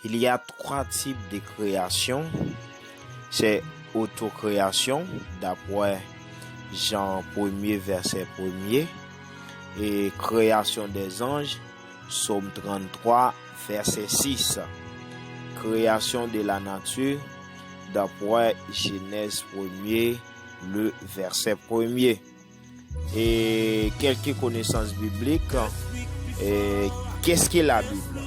Il y a trois types de création. C'est autocréation, d'après Jean 1er, verset 1er, et création des anges, Psaume 33, verset 6. Création de la nature, d'après Genèse 1er, le verset 1er. Et quelques connaissances bibliques. Et qu'est-ce qu'est la Bible?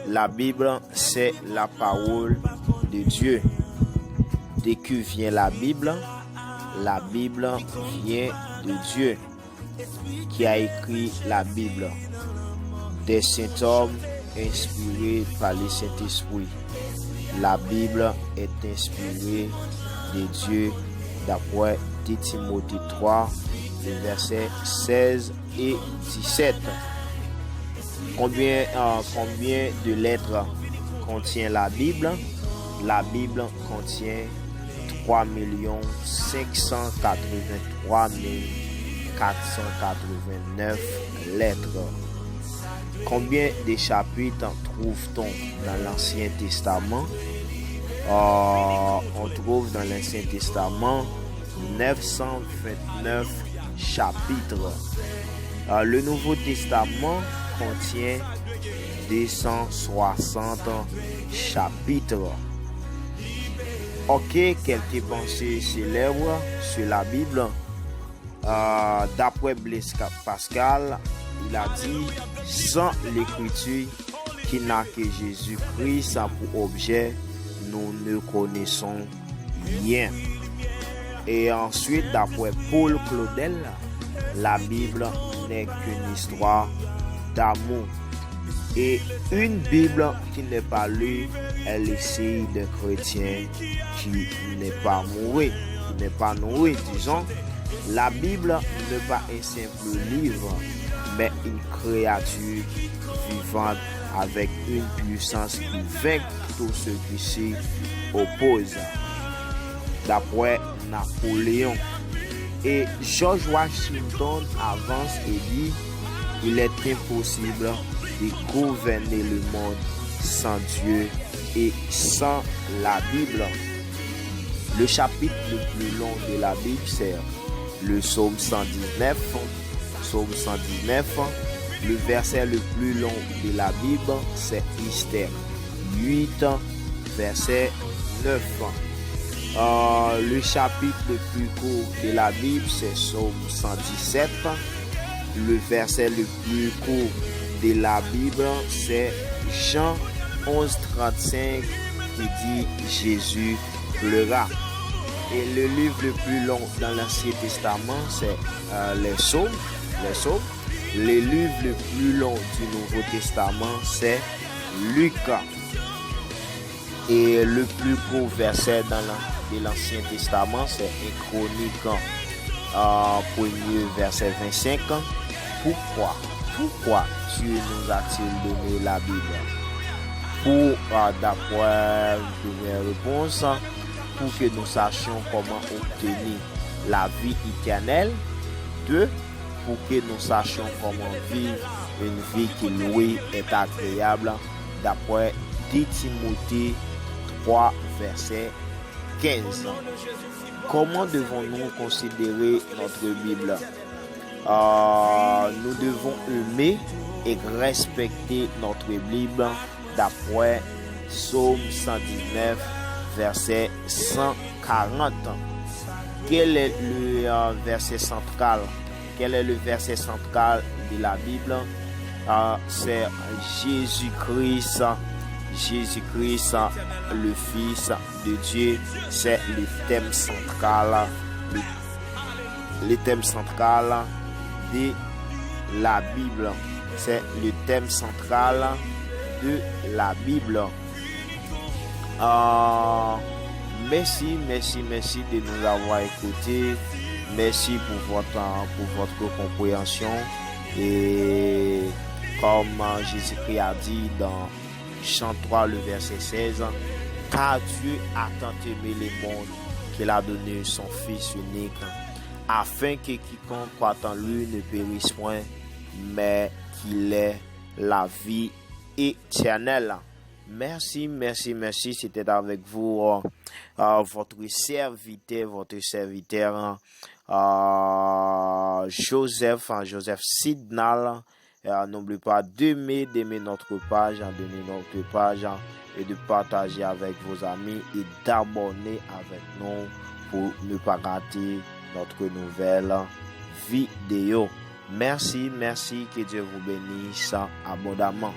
La Bible, c'est la parole de Dieu. De qui vient la Bible? La Bible vient de Dieu qui a écrit la Bible. Des saints hommes inspirés par le Saint-Esprit. La Bible est inspirée de Dieu d'après Timothée 3, les versets 16 et 17. Combien de lettres contient la Bible? La Bible contient 3 583 489 lettres. Combien de chapitres trouve-t-on dans l'Ancien Testament? On trouve dans l'Ancien Testament 929 chapitres. Le Nouveau Testament contient 260 chapitres. Ok, quelques pensées célèbres sur la Bible. D'après Blaise Pascal, il a dit: sans l'écriture qui n'a que Jésus-Christ pour objet, nous ne connaissons rien. Et ensuite, d'après Paul Claudel, la Bible n'est qu'une histoire d'amour. Et une Bible qui n'est pas lue est l'essai d'un chrétien qui n'est pas nourri, disons. La Bible n'est pas un simple livre, mais une créature vivante avec une puissance qui vainc tout ce qui s'y oppose. D'après Napoléon. Et George Washington avance et dit: il est impossible de gouverner le monde sans Dieu et sans la Bible. Le chapitre le plus long de la Bible, c'est le psaume 119. Psaume 119. Le verset le plus long de la Bible, c'est Esther 8, verset 9. Le chapitre le plus court de la Bible, c'est Psaume 117. Le verset le plus court de la Bible, c'est Jean 11:35 qui dit: Jésus pleura. Et le livre le plus long dans l'Ancien Testament, c'est les Psaumes. Le livre le plus long du Nouveau Testament, c'est Luc. Et le plus court verset de l'Ancien Testament, c'est Chronique 1er verset 25. Pourquoi Dieu nous a-t-il donné la Bible? Pour, d'après une première réponse, pour que nous sachions comment obtenir la vie éternelle. 2. Pour que nous sachions comment vivre une vie qui lui est agréable, d'après Timothée 3, verset 15. Comment devons-nous considérer notre Bible? Nous devons aimer et respecter notre Bible d'après Psaume 119, verset 140. Quel est le verset central? Quel est le verset central de la Bible? C'est Jésus-Christ, le Fils de Dieu. C'est le thème central, le thème central de la Bible. C'est le thème central de la Bible. Merci de nous avoir écoutés. Merci pour votre compréhension. Et comme Jésus-Christ a dit dans Jean 3, le verset 16, car Dieu a tant aimé le monde qu'il a donné son Fils unique, afin que quiconque croit en lui ne périsse point, mais qu'il ait la vie éternelle. Merci. C'était avec vous votre serviteur Joseph Sidnal. N'oubliez pas d'aimer notre page, et de partager avec vos amis et d'abonner avec nous pour ne pas rater notre nouvelle vidéo. Merci, que Dieu vous bénisse abondamment.